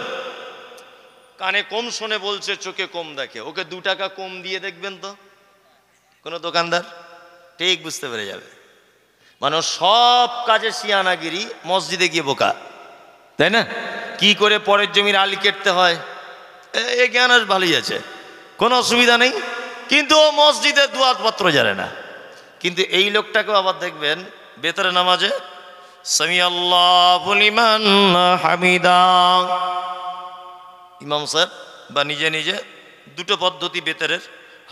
কানে কম শোনে বলছে, চোখে কম দেখে, ওকে 2 টাকা কম দিয়ে দেখবেন তো কোনো দোকানদার, ঠিক বুঝতে পেরে যাবে। মানে সব কাজে শিয়ানাগিরি, মসজিদে গিয়ে বোকা, তাই না? কি করে পরের জমির আলি কেটতে হয় এ জ্ঞান আর ভালোই আছে, কোনো অসুবিধা নেই, কিন্তু ও মসজিদে দুয়াপত্র জানে না। কিন্তু এই লোকটাকেও আবার দেখবেন বেতরে নামাজে সামি আল্লাহু লিমান হামিদা, ইমাম সাহেব বা নিজে নিজে 2টো পদ্ধতি বেতরের,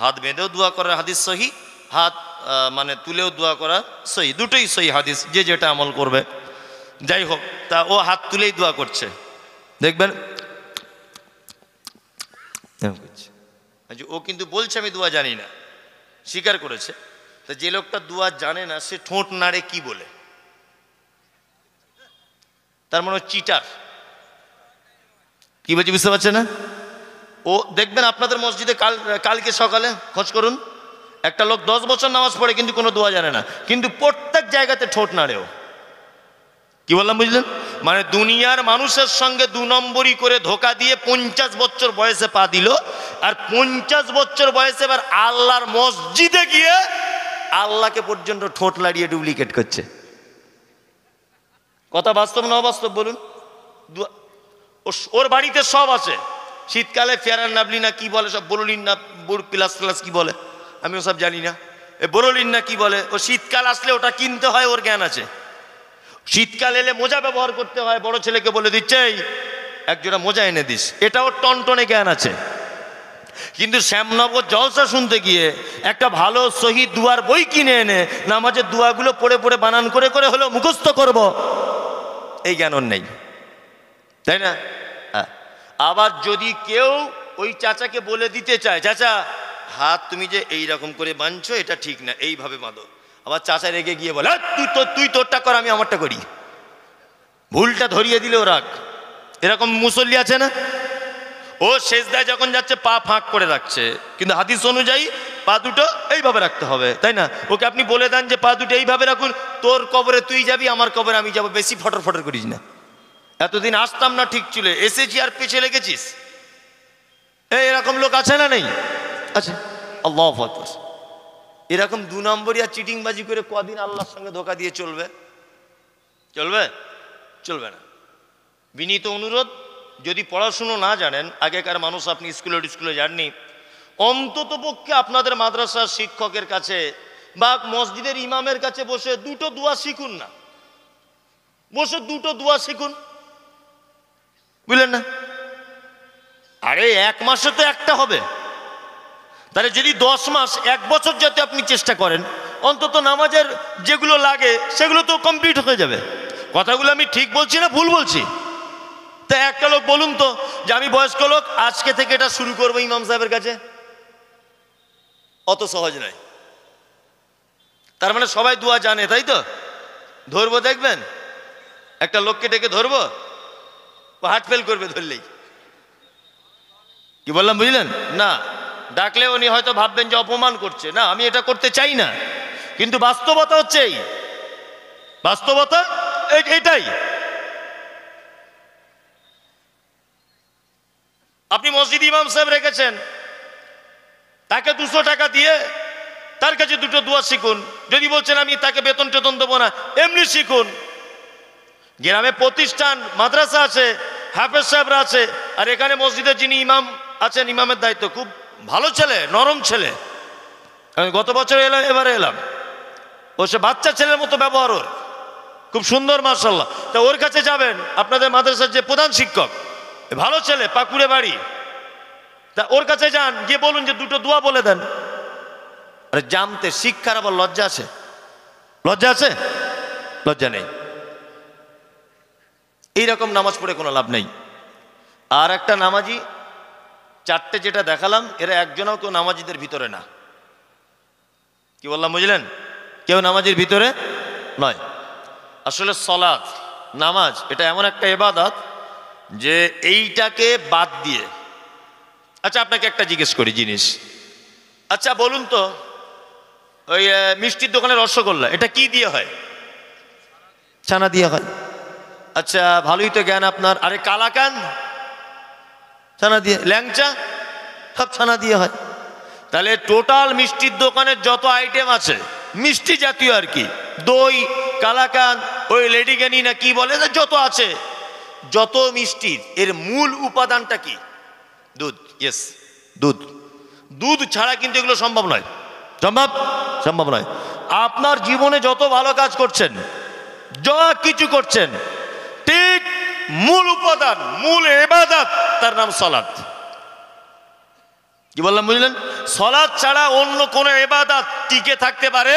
হাত বেঁধেও দোয়া করার হাদিস সহি, হাত মানে তুলেও দোয়া করা সহি, দুটোই সহি হাদিস, যে যেটা আমল করবে। যাই হোক, তা ও হাত তুলেই দোয়া করছে, দেখবেন ও কিন্তু বলছে আমি দোয়া জানি না, স্বীকার করেছে। তা যে লোকটা দোয়া জানে না সে ঠোঁট নাড়ে কি বলে? তার মানে চিটার। কি বলছি বুঝতে পারছে না? ও দেখবেন আপনাদের মসজিদে কালকে সকালে খোঁজ করুন, একটা লোক 10 বছর নামাজ পড়ে কিন্তু কোনো দোয়া জানে না, কিন্তু প্রত্যেক জায়গাতে ঠোঁট নাড়েও। কি বললাম বুঝলেন? মানে দুনিয়ার মানুষের সঙ্গে 2 নম্বরই করে ধোকা দিয়ে 50 বছর বয়সে পা দিল, আর 50 বছর বয়সে এবার আল্লাহর মসজিদে গিয়ে আল্লাহকে পর্যন্ত ঠোঁট লাড়িয়ে ডুপ্লিকেট করছে। কথা বাস্তব না অবাস্তব বলুন? ওর বাড়িতে সব আছে, শীতকালে ফেয়ার নাবলি না কি বলে, সব বরলিন না প্লাস প্লাস কি বলে আমি ওসব জানি না, এ বরলিন না কি বলে, ও শীতকাল আসলে ওটা কিনতে হয়, ওর জ্ঞান আছে। শীতকাল এলে মোজা ব্যবহার করতে হয়, বড় ছেলেকে বলে দিচ্ছে এই একজোড়া মোজা এনে দিস, এটাও টনটনে জ্ঞান আছে। কিন্তু শ্যামনগর জলসা শুনতে গিয়ে একটা ভালো সহি দুয়ার বই কিনে এনে নামাজের দুয়াগুলো পড়ে পড়ে বানান করে করে হলেও মুখস্থ করব, এই জ্ঞান ওর নেই, তাই না? আবার যদি কেউ ওই চাচাকে বলে দিতে চায়, চাচা হাত তুমি যে এই রকম করে বাঁধছো এটা ঠিক না, এইভাবে বাঁধো, আবার চাচা রেগে গিয়ে বলে তুই তোরটা কর আমি আমারটা করি, ভুলটা ধরিয়ে দিলে ও রাগ। এরকম মুসল্লি আছে না? ও সেজদায় যখন যাচ্ছে পা ফাঁক করে রাখছে, কিন্তু হাদিস অনুযায়ী পা দুটো এইভাবে রাখতে হবে, তাই না? ওকে আপনি বলে দেন যে পা দুটো এইভাবে রাখুন, তোর কবরে তুই যাবি, আমার কবরে আমি যাবো, বেশি ফটর ফটর করিস না। এতদিন আসতাম না ঠিক চলে এসেছি আর পেছে লেগেছিস, এরকম লোক আছে না নেই? আচ্ছা, আল্লাহু আকবার। এরকম 2 নম্বরই আর চিটিংবাজি করে কদিন আল্লাহর সঙ্গে ধোকা দিয়ে চলবে? চলবে? চলবে না। বিনীত অনুরোধ, যদি পড়াশুনো না জানেন, আগেকার মানুষ আপনি স্কুলে যাননি, অন্তত পক্ষে আপনাদের মাদ্রাসার শিক্ষকের কাছে বা মসজিদের ইমামের কাছে বসে 2টো দোয়া শিখুন না, বসে 2টো দোয়া শিখুন, বুঝলেন না? আরে 1 মাসে তো একটা হবে, তাহলে যদি 10 মাস 1 বছর যাতে আপনি চেষ্টা করেন, অন্তত নামাজের যেগুলো লাগে সেগুলো তো কমপ্লিট হয়ে যাবে। কথাগুলো আমি ঠিক বলছি না ভুল বলছি? তা একটা লোক বলুন তো যে আমি বয়স্ক লোক, আজকে থেকে এটা শুরু করবো ইমাম সাহেবের কাছে, অত সহজ নয়। তার মানে সবাই দোয়া জানে, তাই তো? ধরবো, দেখবেন একটা লোককে ডেকে ধরবো, ও হার্ট ফেল করবে ধরলেই। কি বললাম বুঝলেন না? ডাকলে উনি হয়তো ভাববেন যে অপমান করছে, না আমি এটা করতে চাই না, কিন্তু বাস্তবতা হচ্ছে এই, বাস্তবতা এটাই। আপনি মসজিদ ইমাম সাহেব রেখেছেন, তাকে 200 টাকা দিয়ে তার কাছে 2টো দোয়া শিখুন। যদি বলছেন আমি তাকে বেতন টেতন দেবো না, এমনি শিখুন। গ্রামে প্রতিষ্ঠান মাদ্রাসা আছে, হাফেজ সাহেবরা আছে, আর এখানে মসজিদের যিনি ইমাম আছেন ইমামের দায়িত্ব, খুব ভালো ছেলে, নরম ছেলে। আমি গত বছর এলাম, এবারে এলাম, ও সে বাচ্চা ছেলের মতো ব্যবহার ওর, খুব সুন্দর মাশাআল্লাহ। তা ওর কাছে যাবেন, আপনাদের মাদ্রাসার যে প্রধান শিক্ষক, ভালো ছেলে, পাকুড়ে বাড়ি, তা ওর কাছে যান, গিয়ে বলুন যে দুটো দোয়া বলে দেন। আরে জানতে, শিক্ষার আবার লজ্জা আছে? লজ্জা আছে? লজ্জা নেই। এইরকম নামাজ পড়ে কোনো লাভ নেই। আর একটা নামাজি, চারটে যেটা দেখালাম, এরা একজনও কেউ নামাজিদের ভিতরে না। কি বললাম বুঝলেন? কেউ নামাজির ভিতরে নয়। আসলে সলাত, নামাজ, এটা এমন একটা ইবাদত যে এইটাকে বাদ দিয়ে, আচ্ছা আপনাকে একটা জিজ্ঞেস করি জিনিস, আচ্ছা বলুন তো, ওই মিষ্টির দোকানের রসগোল্লা, এটা কি দিয়ে হয়? ছানা দিয়ে হয়। আচ্ছা ভালোই তো জ্ঞান আপনার। আরে কালাকান ছানা দিয়ে, ল্যাংচা সব ছানা দিয়ে হয়। তাহলে টোটাল মিষ্টির দোকানের যত আইটেম আছে মিষ্টি জাতীয় আর কি, দই, কালাকান, ওই লেডিকেনি না কি বলে, যত আছে, যত মিষ্টির এর মূল উপাদানটা কি? দুধ। ইয়েস, দুধ। দুধ ছাড়া কিন্তু এগুলো সম্ভব নয়। সম্ভব নয়। আপনার জীবনে যত ভালো কাজ করছেন, যা কিছু করছেন, ঠিক মূল উপাদান, মূল ইবাদত, তার নাম সালাত। কি বললাম বুঝলেন? সালাত ছাড়া অন্য কোন ইবাদত টিকে থাকতে পারে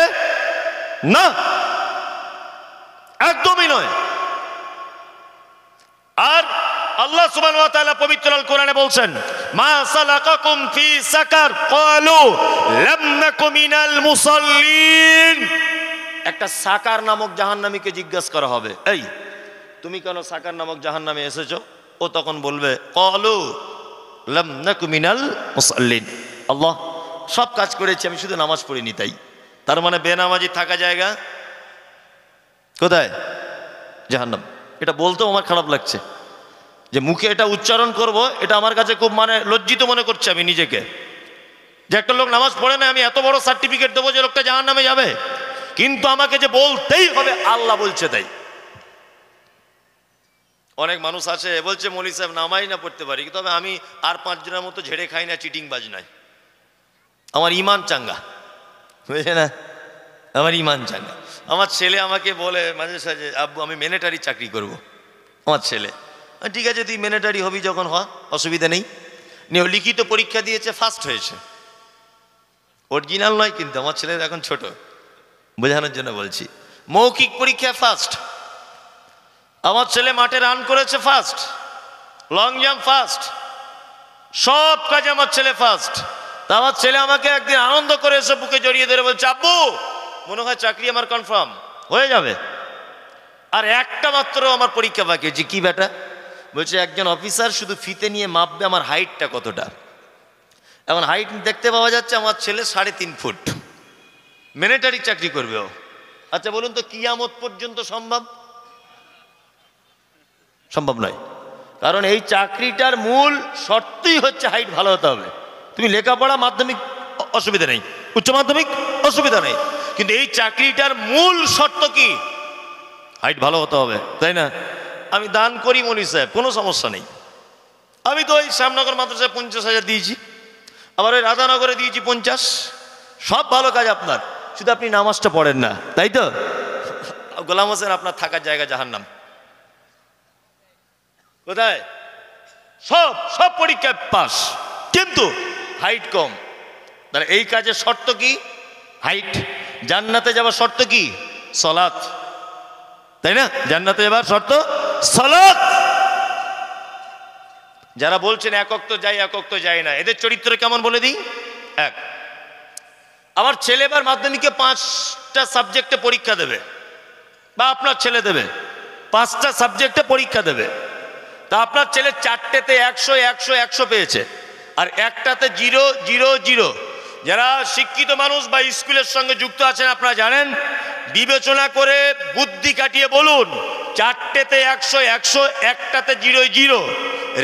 না, একদমই নয়। আর আল্লাহ সুবহানাহু ওয়া তাআলা পবিত্র আল কোরআনে বলছেন, মা সালাকাকুম ফি সাকার ক্বালু লাম নাকু মিনাল মুসাল্লিন। একটা সাকার নামক জাহান্নামীকে জিজ্ঞাসা করা হবে, এই তুমি কেন সাকার নামক জাহান্নামে এসেছো? ও তখন বলবে, ক্বালু লাম নাকু মিনাল মুসাল্লিন। আল্লাহ, সব কাজ করেছি, আমি শুধু নামাজ পড়িনি তাই। তার মানে বেনামাজি থাকা জায়গা কোথায়? জাহান্নাম। এটা বলতেও আমার খারাপ লাগছে যে মুখে এটা উচ্চারণ করব, এটা আমার কাছে খুব মানে লজ্জিত মনে করছে আমি নিজেকে, যে একটা লোক নামাজ পড়ে না, আমি এত বড় সার্টিফিকেট দেবো যে লোকটা জাহান্নামে যাবে, কিন্তু আমাকে যে বলতেই হবে আল্লাহ বলছে তাই। অনেক মানুষ আছে বলছে, মৌলী সাহেব নামাই না পড়তে পারি, তবে আমি আর 5 জনের মতো ঝেড়ে খাই না, চিটিং বাজ নাই, আমার ইমান চাঙ্গা, বুঝলে না, আমার ইমান চাঙ্গা। আমার ছেলে আমাকে বলে মাঝে সাঝে, আব্বু আমি মিলিটারি চাকরি করব। আমার ছেলে, ঠিক আছে তুই মিলিটারি হবি যখন, অসুবিধা নেই। নিয়ে লিখিত পরীক্ষা দিয়েছে, ফার্স্ট হয়েছে, অরিজিনাল নয় কিন্তু, আমার ছেলে এখন ছোট, বোঝানোর জন্য বলছি। মৌখিক পরীক্ষা ফার্স্ট, আমার ছেলে মাঠে রান করেছে ফার্স্ট, লং জাম্প ফার্স্ট, সব কাজে আমার ছেলে ফার্স্ট। তা আমার ছেলে আমাকে একদিন আনন্দ করে এসে বুকে জড়িয়ে ধরে বলছে, আব্বু মনে হয় চাকরি আমার কনফার্ম হয়ে যাবে, আর একটা মাত্র আমার পরীক্ষা বাকি আছে। কি বেটা? বলছে একজন অফিসার শুধু ফিতে নিয়ে মাপবে আমার হাইটটা কতটা। এখন হাইট দেখতে পাওয়া যাচ্ছে আমার ছেলে 3.5 ফুট, মিলিটারি চাকরি করবে ও। আচ্ছা বলুন তো, কিয়ামত পর্যন্ত সম্ভব? সম্ভব নয়। কারণ এই চাকরিটার মূল শর্তই হচ্ছে হাইট ভালো হতে হবে। তুমি লেখাপড়া মাধ্যমিক অসুবিধা নেই, উচ্চ মাধ্যমিক অসুবিধা নেই, কিন্তু এই চাকরিটার মূল শর্ত কি? হাইট ভালো হতে হবে, তাই না? আমি দান করি মৌলী সাহেব, কোনো সমস্যা নেই। আমি তো ওই শ্যামনগর মাদ্রাসায় 50,000 দিয়েছি, আবার ওই রাধানগরে দিয়েছি 50। সব ভালো কাজ আপনার, শুধু আপনি নামাজটা পড়েন না, তাই তো? গোলাম হোসেন আপনার থাকার জায়গা জাহান্নাম। কোথায়? সব পরীক্ষায় পাস, কিন্তু হাইট কম। তাহলে এই কাজের শর্ত কি? হাইট। জান্নাতে যাওয়ার শর্ত কি? সালাত, তাই না? জান্নাতে যাওয়ার শর্ত সালাত। যারা বলছেন এক ওয়াক্ত যাই এক ওয়াক্ত যাই না, এদের চরিত্র কেমন বলে দিই। এক, আমার ছেলে এবার মাধ্যমিকে 5টা সাবজেক্টে পরীক্ষা দেবে, বা আপনার ছেলে দেবে 5টা সাবজেক্টে পরীক্ষা দেবে। তা আপনার ছেলে 4টেতে 100 100 100 পেয়েছে, আর একটাতে 0 0 0। যারা শিক্ষিত মানুষ বা স্কুলের সঙ্গে যুক্ত আছেন আপনারা জানেন, বিবেচনা করে বুদ্ধি কাটিয়ে বলুন, 4টেতে 100 100, একটাতে 0 0,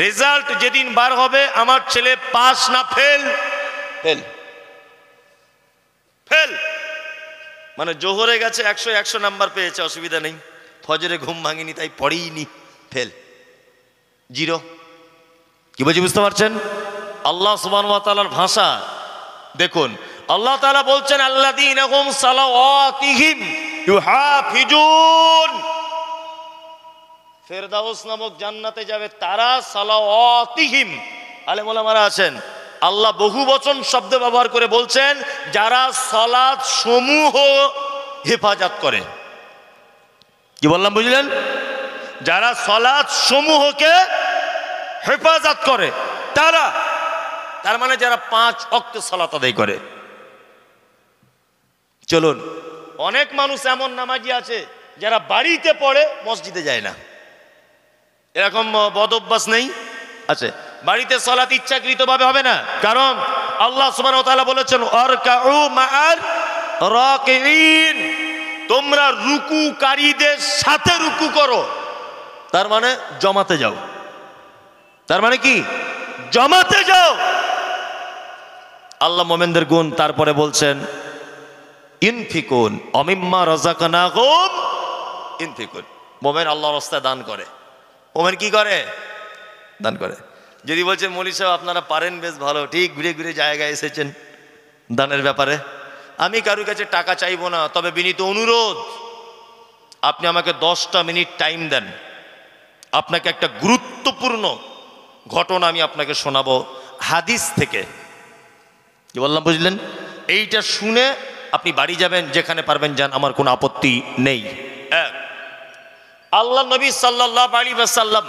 রেজাল্ট যেদিন বার হবে আমার ছেলে পাস না ফেল? ফেল। ফেল মানে জোহরে গেছে 100 100 নাম্বার পেয়েছে, অসুবিধা নেই, ফজরে ঘুম ভাঙিনি তাই পড়েইনি, ফেল। 0। কি বলছি বুঝতে পারছেন? আল্লাহ সুবহানাহু ওয়া তাআলার ভাষা দেখুন। আল্লাহ তাআলা বলছেন আল্লাযীনা হুম সালাওয়াতিহিম ইউহাফিজুন, ফেরদাউস নামক জান্নাতে যাবে তারা সালাওয়াতিহিম। আলেম ওলামারা আছেন, আল্লাহ বহু বচন শব্দ ব্যবহার করে বলছেন যারা সালাত সমূহ হেফাজত করে। কি বললাম বুঝলেন? যারা সালাত সমূহকে হেফাজত করে তারা, তার মানে যারা 5 ওয়াক্ত সালাত আদায় করে। চলুন, অনেক মানুষ এমন নামাজি আছে যারা বাড়িতে পড়ে মসজিদে যায় না, এরকম বদ অভ্যাস নেই? আছে। বাড়িতে সালাত ইচ্ছাকৃতভাবে হবে না, কারণ আল্লাহ সুবহানাহু ওয়া তাআলা বলেছেন আরকাউ মা'আর রাকিঈন, তোমরা রুকুকারীদের সাথে রুকু করো। তার মানে জমাতে যাও। তার মানে কি? জমাতে যাও। আল্লাহ মোমেনদের গুণ তারপরে বলছেন ইনফিকুন অমিম্মা রাযাকনাহুম ইনফিকুন। মোমেন আল্লাহর রাস্তায় দান করে। মোমেন কি করে? দান করে। যদি বলছেন মৌলী সাহেব আপনারা পারেন বেশ ভালো, ঠিক ঘুরে ঘুরে জায়গায় এসেছেন দানের ব্যাপারে, আমি কারোর কাছে টাকা চাইবো না, তবে বিনীত অনুরোধ আপনি আমাকে 10টা মিনিট টাইম দেন, আপনাকে একটা গুরুত্বপূর্ণ ঘটনা আমি আপনাকে শোনাবো হাদিস থেকে। কি বললাম বুঝলেন? এইটা শুনে আপনি বাড়ি যাবেন, যেখানে পারবেন যান, আমার কোনো আপত্তি নেই। আল্লাহ নবী সাল্লাল্লাহু আলাইহি ওয়াসাল্লাম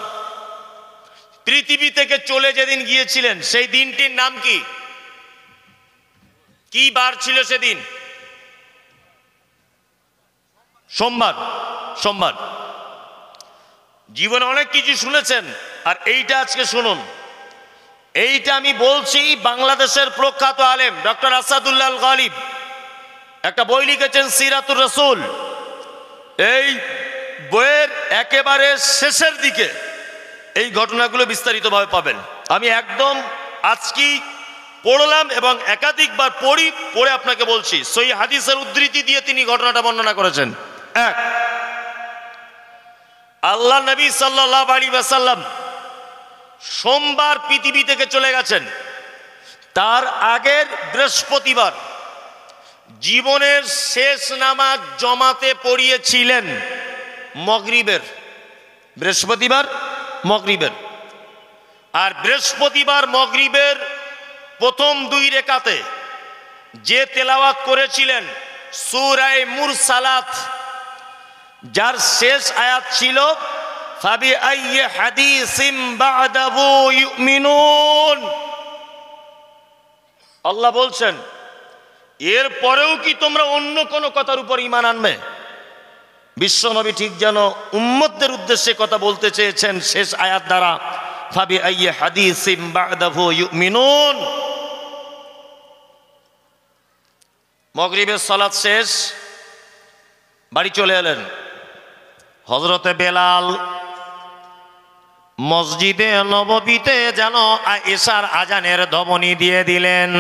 পৃথিবী থেকে চলে যেদিন গিয়েছিলেন সেই দিনটির নাম কি? কি বার ছিল সেদিন? সোমবার। সোমবার। জীবনে অনেক কিছু শুনেছেন, আর এইটা আজকে শুনুন। এইটা আমি বলছি, বাংলাদেশের প্রখ্যাত আলেম ডক্টর আসাদুল্লাহ আল গালিব একটা বই লিখেছেন সিরাতুর রাসূল। এই বইয়ের একেবারে শেষের দিকে এই ঘটনাগুলো বিস্তারিতভাবে পাবেন। আমি একদম আজকেই পড়লাম এবং একাধিকবার পড়ে আপনাকে বলছি। সহিহ হাদিসের উদ্ধৃতি দিয়ে তিনি ঘটনাটা বর্ণনা করেছেন। এক, আল্লাহ নবী সাল্লাল্লাহু আলাইহি ওয়াসাল্লাম সোমবার পৃথিবী থেকে চলে গেছেন। তার আগের বৃহস্পতিবার জীবনের শেষ নামাজ জমাতে পড়িয়েছিলেন মাগরিবের। বৃহস্পতিবার মাগরিবের। আর বৃহস্পতিবার মাগরিবের প্রথম 2 রাকাতে যে তেলাওয়াত করেছিলেন সূরা মুরসালাত, যার শেষ আয়াত ছিল ফাবি আইয়ি হাদিসিম বা'দাহু ইউমিনুন। আল্লাহ বলছেন এর পরেও কি তোমরা অন্য কোন কথার উপর ঈমান আনবে? বিশ্বনবী ঠিক যেন উম্মতদের উদ্দেশ্যে কথা বলতে চেয়েছেন শেষ আয়াত দ্বারা, ফাবি আইয়ি হাদিসিম বা'দাহু ইউমিনুন। মাগরিবের সালাত শেষ, বাড়ি চলে এলেন। হযরতে বেলাল মসজিদে নববীতে যেন আয়েশার আজানের ধ্বনি দিয়ে দিলেন,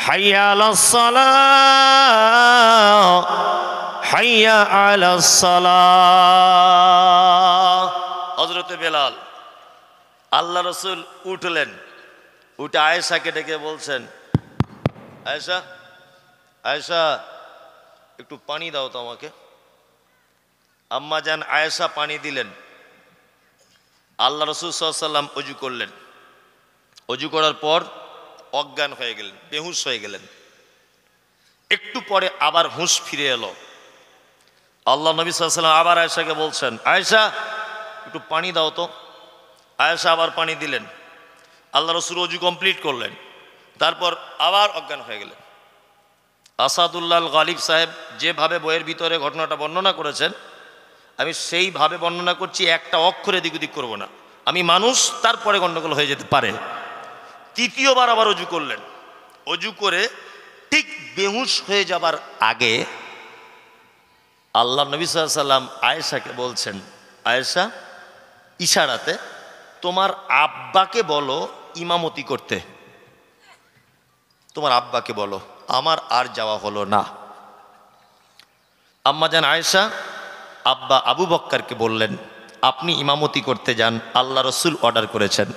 হাইয়া আলাস সালাহ হাইয়া আলাস সালাহ। হযরতে বেলাল, আল্লাহ রাসূল উঠলেন, উঠে আয়েশাকে ডেকে বলছেন, আয়েশা আয়েশা একটু পানি দাও তো আমাকে। আম্মা জান আয়েশা পানি দিলেন। আল্লাহ রাসূল সাল্লাল্লাহু আলাইহি ওয়াসাল্লাম ওযু করলেন। ওযু করার পর অজ্ঞান হয়ে গেলেন, বেহুশ হয়ে গেলেন। একটু পরে আবার হুঁশ ফিরে এলো। আল্লাহ নবী সাল্লাল্লাহু আলাইহি ওয়াসাল্লাম আবার আয়েশাকে বলছেন, আয়েশা একটু পানি দাও তো। আয়েশা আবার পানি দিলেন। আল্লাহ রাসূল ওযু কমপ্লিট করলেন, তারপর আবার অজ্ঞান হয়ে গেলেন। আসাদুল্লাহ আল গালিব সাহেব যেভাবে বইয়ের ভিতরে ঘটনাটা বর্ণনা করেছেন, আমি সেইভাবে বর্ণনা করছি, একটা অক্ষর এদিক ওদিক করবো না। আমি মানুষ, তারপরে গণ্ডগোল হয়ে যেতে পারে। তৃতীয়বার আবার অজু করলেন। অজু করে ঠিক বেহুশ হয়ে যাবার আগে আল্লাহ নবী সাল্লাল্লাহু আলাইহি ওয়াসাল্লাম আয়েশাকে বলছেন, আয়েশা ইশারাতে তোমার আব্বাকে বলো ইমামতি করতে। তোমার আব্বাকে বলো, আমার আর যাওয়া হলো না। আম্মা জান আয়েশা আব্বা আবু বক্করকে বললেন, আপনি ইমামতি করতে যান, আল্লাহ রাসূল অর্ডার করেছেন।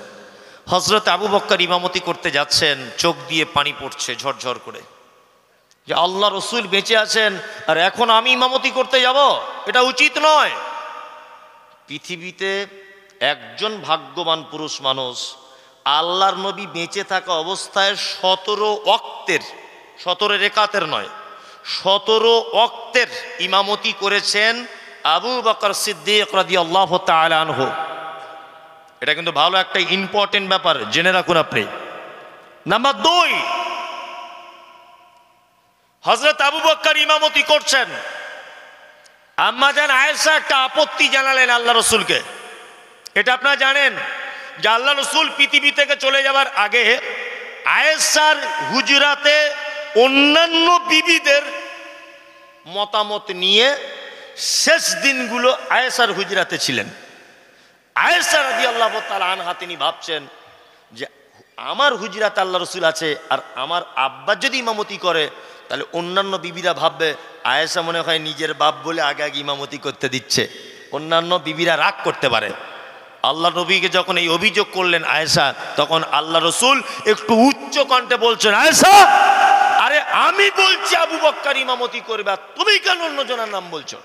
হযরত আবু বকর ইমামতি করতে যাচ্ছেন, চোখ দিয়ে পানি পড়ছে ঝরঝর করে, যে আল্লাহ রসুল বেঁচে আছেন আর এখন আমি ইমামতি করতে যাব, এটা উচিত নয়। পৃথিবীতে একজন ভাগ্যবান পুরুষ মানুষ আল্লাহর নবী বেঁচে থাকা অবস্থায় 17 ওয়াক্তের, 17 রেকাতের নয়, 17 ওয়াক্তের ইমামতি করেছেন আবু বকর সিদ্দিক রাদিয়াল্লাহু তাআলা আনহু। এটা কিন্তু ভালো একটা ইম্পর্টেন্ট ব্যাপার, জেনে রাখুন আপনি। নাম্বার 2, হযরত আবু বকর ইমামতি করছেন, আম্মা জান আয়েশা একটা আপত্তি জানালেন আল্লাহ রসুলকে। এটা আপনারা জানেন যে আল্লাহ রসুল পৃথিবী থেকে চলে যাওয়ার আগে আয়েশার হুজরাতে অন্যান্য বিবিদের মতামত নিয়ে শেষ দিনগুলো আয়েশার হুজরাতে ছিলেন। আয়েশা রাদিয়াল্লাহু তাআলা আনহা তিনি ভাবছেন যে আমার হুজরাতে আল্লাহ রসুল আছে আর আমার আব্বা যদি ইমামতি করে তাহলে অন্যান্য বিবিরা ভাববে আয়েশা মনে হয় নিজের বাপ বলে আগে আগে ইমামতি করতে দিচ্ছে, অন্যান্য বিবিরা রাগ করতে পারে। আল্লাহ নবীকে যখন এই অভিযোগ করলেন আয়েশা, তখন আল্লাহ রসুল একটু উচ্চ কণ্ঠে বলছেন, আয়েশা আরে আমি বলছি আবু বকর ইমামতি করবে, তুমি কেন অন্যজনের নাম বলছো?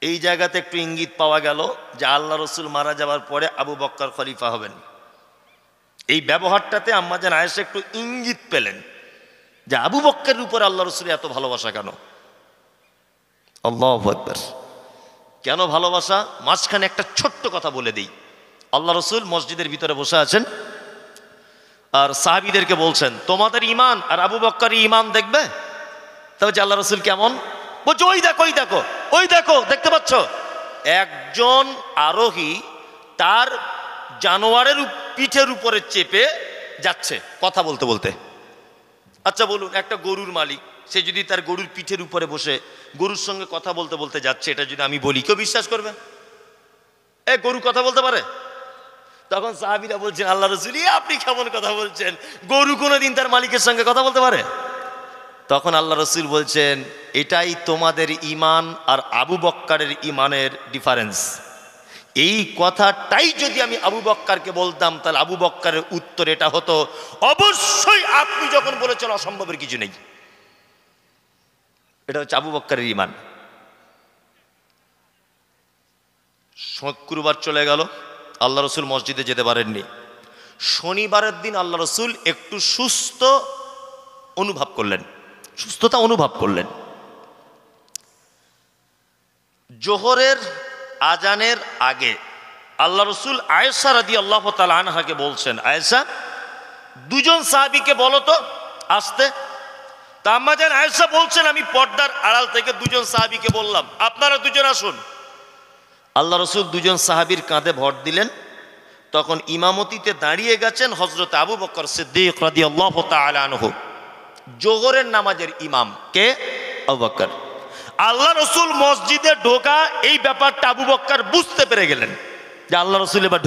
এই জায়গাতে একটু ইঙ্গিত পাওয়া গেল যে আল্লাহ রসুল মারা যাওয়ার পরে আবু বকর খলিফা হবেন। এই ব্যবহারটাতে আম্মা জান আয়েশা একটু ইঙ্গিত পেলেন যে আবু বকরের উপর আল্লাহ রসুলের এত ভালোবাসা কেন। আল্লাহু আকবার। কেন ভালোবাসা? মাঝখানে একটা ছোট্ট কথা বলে দিই। আল্লাহ রসুল মসজিদের ভিতরে বসে আছেন আর সাহাবীদেরকে বলছেন, তোমাদের ইমান আর আবু বকরের ইমান দেখবে। তবে যে আল্লাহ রসুল কেমন বলছে, ওই দেখো ওই দেখো ওই দেখো, দেখতে পাচ্ছ একজন আরোহী তার জানোয়ারের পিঠের উপরে চেপে যাচ্ছে কথা বলতে বলতে। আচ্ছা বলুন, একটা গরুর মালিক সে যদি তার গরুর পিঠের উপরে বসে গরুর সঙ্গে কথা বলতে বলতে যাচ্ছে, এটা যদি আমি বলি কেউ বিশ্বাস করবে? গরু কথা বলতে পারে? তখন সাহাবীরা বলছেন, আল্লাহ রাসূল আপনি কেমন কথা বলছেন, গরু কোনোদিন তার মালিকের সঙ্গে কথা বলতে পারে? তখন আল্লাহ রাসূল বলছেন, এটাই তোমাদের ইমান আর আবু বকরের ইমানের ডিফারেন্স। এই কথাটাই যদি আমি আবু বকরকে বলতাম তাহলে আবু বকরের উত্তর এটা হতো, অবশ্যই আপনি যখন বলেছেন অসম্ভবের কিছু নেই। এটা হচ্ছে আবু বকরের ইমান। শুক্রবার চলে গেল, আল্লাহ রসুল মসজিদে যেতে পারেননি। শনিবারের দিন আল্লাহ রসুল একটু সুস্থতা অনুভব করলেন। জোহরের আজানের আগে আল্লাহ রসুল আয়েশা রাদিয়াল্লাহু তাআলা আনহাকে বলছেন, আয়েশা দুজন সাহাবীকে বলো তো আসতে। তা আম্মা জান আয়েশা বলছেন, আমি পর্দার আড়াল থেকে দুজন সাহাবীকে বললাম আপনারা দুজন আসুন। আল্লাহ রসুল দুজন সাহাবীর কাঁধে ভর দিলেন। তখন ইমামতিতে দাঁড়িয়ে গেছেন হযরত আবু বকর সিদ্দিক রাদিয়াল্লাহু তাআলা আনহু, জোহরের নামাজের ইমাম। কে? আবু বকর। আল্লাহ রসুল মসজিদে ঢোকা এই ব্যাপারটা আবু বকর বুঝতে পেরে গেলেন যে আল্লাহ রসুল এবার